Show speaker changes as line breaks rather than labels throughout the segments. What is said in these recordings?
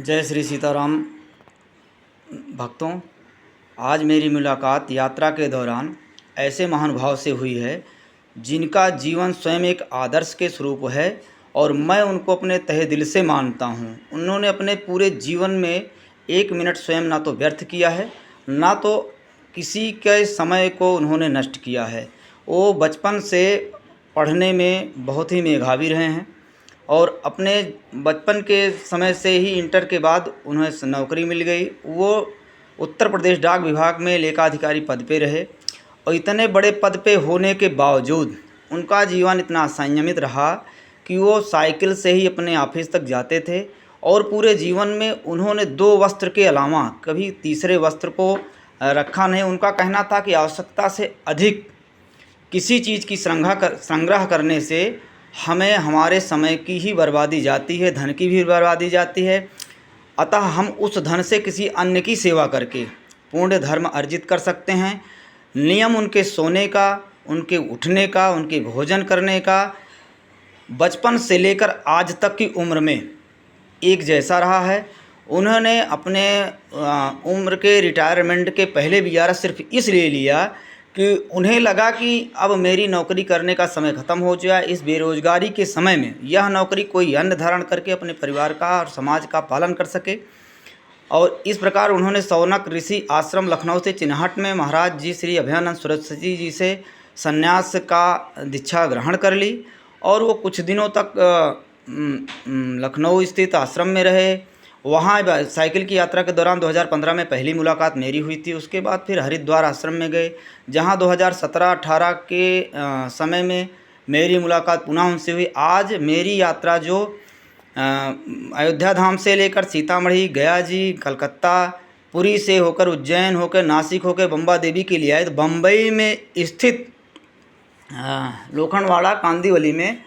जय श्री सीताराम भक्तों। आज मेरी मुलाकात यात्रा के दौरान ऐसे महानुभाव से हुई है जिनका जीवन स्वयं एक आदर्श के स्वरूप है और मैं उनको अपने तहे दिल से मानता हूँ। उन्होंने अपने पूरे जीवन में एक मिनट स्वयं ना तो व्यर्थ किया है, ना तो किसी के समय को उन्होंने नष्ट किया है। वो बचपन से पढ़ने में बहुत ही मेधावी रहे हैं और अपने बचपन के समय से ही इंटर के बाद उन्हें नौकरी मिल गई। वो उत्तर प्रदेश डाक विभाग में लेखाधिकारी पद पे रहे और इतने बड़े पद पे होने के बावजूद उनका जीवन इतना संयमित रहा कि वो साइकिल से ही अपने ऑफिस तक जाते थे और पूरे जीवन में उन्होंने 2 वस्त्र के अलावा कभी तीसरे वस्त्र को रखा नहीं। उनका कहना था कि आवश्यकता से अधिक किसी चीज़ की संग्रह करने से हमें हमारे समय की ही बर्बादी जाती है, धन की भी बर्बादी जाती है। अतः हम उस धन से किसी अन्य की सेवा करके पुण्य धर्म अर्जित कर सकते हैं। नियम उनके सोने का, उनके उठने का, उनके भोजन करने का बचपन से लेकर आज तक की उम्र में एक जैसा रहा है। उन्होंने अपने उम्र के रिटायरमेंट के पहले वीआरएस सिर्फ इसलिए लिया कि उन्हें लगा कि अब मेरी नौकरी करने का समय ख़त्म हो चुका है। इस बेरोज़गारी के समय में यह नौकरी कोई अन्य धारण करके अपने परिवार का और समाज का पालन कर सके। और इस प्रकार उन्होंने सौनक ऋषि आश्रम लखनऊ से चिन्हट में महाराज जी श्री अभयानंद सरस्वती जी से संन्यास का दीक्षा ग्रहण कर ली और वो कुछ दिनों तक लखनऊ स्थित आश्रम में रहे। वहाँ साइकिल की यात्रा के दौरान 2015 में पहली मुलाकात मेरी हुई थी। उसके बाद फिर हरिद्वार आश्रम में गए, जहाँ 2017-18 के समय में मेरी मुलाकात पुनः उनसे हुई। आज मेरी यात्रा जो अयोध्या धाम से लेकर सीतामढ़ी, गया जी, कलकत्ता, पुरी से होकर उज्जैन होकर नासिक होकर बम्बा देवी के लिए आए, तो बम्बई में स्थित लोखंडवाड़ा कांदीवली में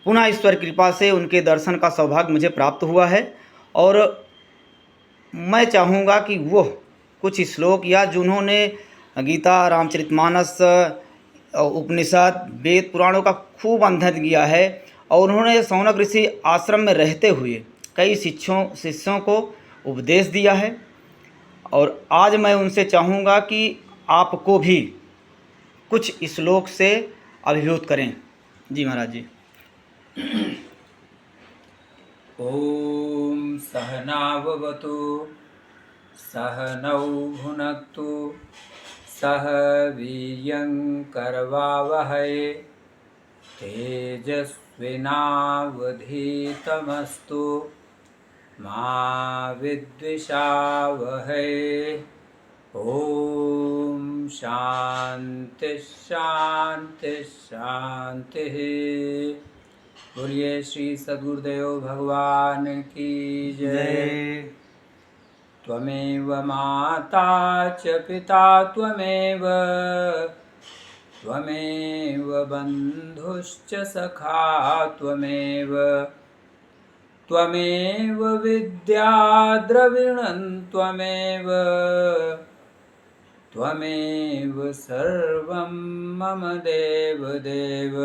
पुनः ईश्वर कृपा से उनके दर्शन का सौभाग्य मुझे प्राप्त हुआ है। और मैं चाहूँगा कि वो कुछ श्लोक या जिन्होंने गीता, रामचरितमानस, उपनिषद, वेद पुराणों का खूब अध्ययन किया है और उन्होंने सौनक ऋषि आश्रम में रहते हुए कई शिष्यों को उपदेश दिया है। और आज मैं उनसे चाहूँगा कि आपको भी कुछ श्लोक से अभिभूत करें। जी महाराज जी।
ॐ सहनाववतु सहनौ भुनक्तु सह वीर्यं करवावहै तेजस्विनावधीतमस्तु मा विद्विषावहै। ॐ शान्ति शान्ति शान्तिः। बोलिए श्री सद्गुरुदेव भगवान की जय। त्वमेव माता च पिता त्वमेव बन्धुश्च सखा त्वमेव विद्या द्रविणं त्वमेव सर्वं मम देवदेव।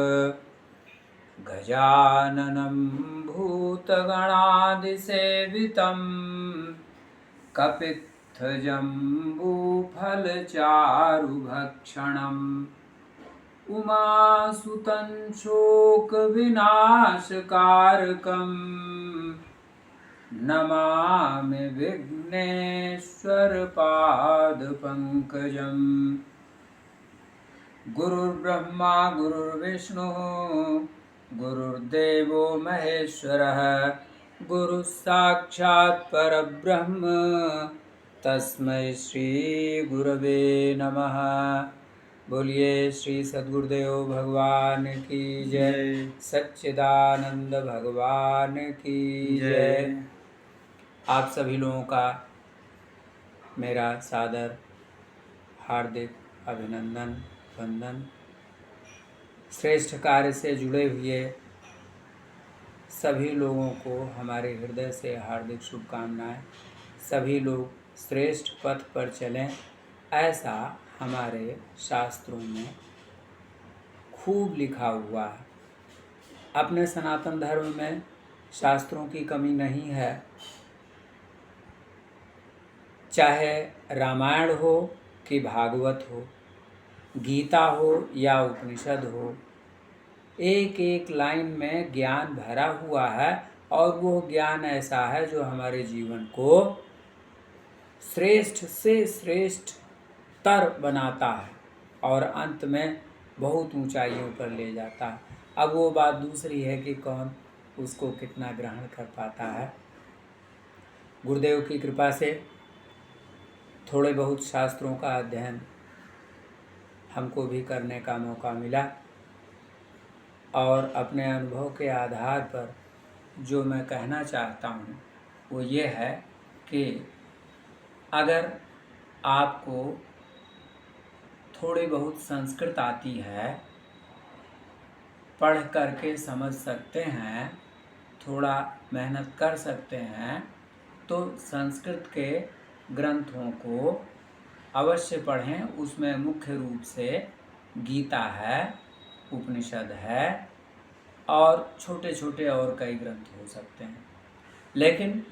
गजाननं भूतगणादिसेवितं कपित्थजम्बूफलचारुभक्षणम् उमासुतं शोकविनाशकारकं नमामि विघ्नेश्वरपादपङ्कजम्। गुरुर्ब्रह्मा गुरुर्विष्णुः गुरुर्देवो महेश्वरः गुरुः साक्षात् परब्रह्म तस्मै श्री गुरवे नमः। बोलिए श्री सद्गुरुदेव भगवान की जय, सच्चिदानंद भगवान की जय। आप सभी लोगों का मेरा सादर हार्दिक अभिनंदन वंदन। श्रेष्ठ कार्य से जुड़े हुए सभी लोगों को हमारे हृदय से हार्दिक शुभकामनाएं। सभी लोग श्रेष्ठ पथ पर चलें, ऐसा हमारे शास्त्रों में खूब लिखा हुआ है। अपने सनातन धर्म में शास्त्रों की कमी नहीं है। चाहे रामायण हो कि भागवत हो, गीता हो या उपनिषद हो, एक एक लाइन में ज्ञान भरा हुआ है और वो ज्ञान ऐसा है जो हमारे जीवन को श्रेष्ठ से श्रेष्ठतर बनाता है और अंत में बहुत ऊंचाइयों पर ले जाता है। अब वो बात दूसरी है कि कौन उसको कितना ग्रहण कर पाता है। गुरुदेव की कृपा से थोड़े बहुत शास्त्रों का अध्ययन हमको भी करने का मौका मिला और अपने अनुभव के आधार पर जो मैं कहना चाहता हूँ वो ये है कि अगर आपको थोड़ी बहुत संस्कृत आती है, पढ़ करके समझ सकते हैं, थोड़ा मेहनत कर सकते हैं, तो संस्कृत के ग्रंथों को अवश्य पढ़ें। उसमें मुख्य रूप से गीता है, उपनिषद है और छोटे छोटे और कई ग्रंथ हो सकते हैं। लेकिन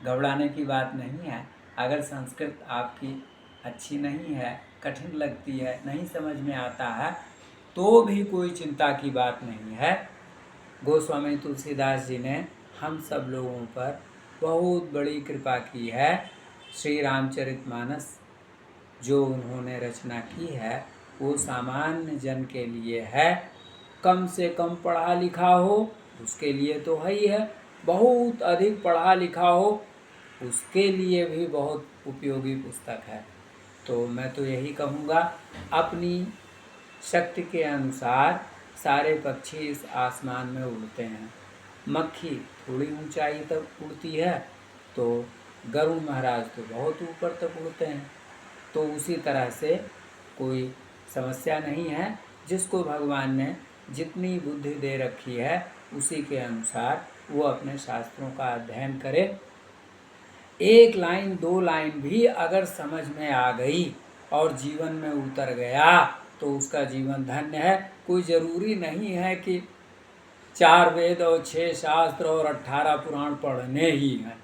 घबराने की बात नहीं है। अगर संस्कृत आपकी अच्छी नहीं है, कठिन लगती है, नहीं समझ में आता है, तो भी कोई चिंता की बात नहीं है। गोस्वामी तुलसीदास जी ने हम सब लोगों पर बहुत बड़ी कृपा की है। श्री रामचरितमानस जो उन्होंने रचना की है वो सामान्य जन के लिए है। कम से कम पढ़ा लिखा हो उसके लिए तो है ही है, बहुत अधिक पढ़ा लिखा हो उसके लिए भी बहुत उपयोगी पुस्तक है। तो मैं तो यही कहूँगा, अपनी शक्ति के अनुसार सारे पक्षी इस आसमान में उड़ते हैं। मक्खी थोड़ी ऊंचाई तक उड़ती है तो गरुड़ महाराज तो बहुत ऊपर तक उड़ते हैं। तो उसी तरह से कोई समस्या नहीं है। जिसको भगवान ने जितनी बुद्धि दे रखी है उसी के अनुसार वो अपने शास्त्रों का अध्ययन करे। एक लाइन दो लाइन भी अगर समझ में आ गई और जीवन में उतर गया तो उसका जीवन धन्य है। कोई ज़रूरी नहीं है कि 4 वेद और 6 शास्त्र और 18 पुराण पढ़ने ही हैं।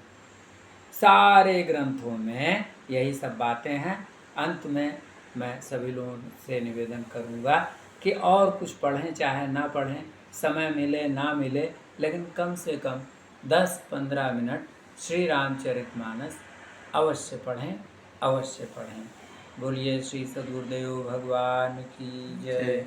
सारे ग्रंथों में यही सब बातें हैं। अंत में मैं सभी लोगों से निवेदन करूँगा कि और कुछ पढ़ें चाहे ना पढ़ें, समय मिले ना मिले, लेकिन कम से कम 10-15 मिनट श्री रामचरितमानस अवश्य पढ़ें, अवश्य पढ़ें। बोलिए श्री सद्गुरुदेव भगवान की जय।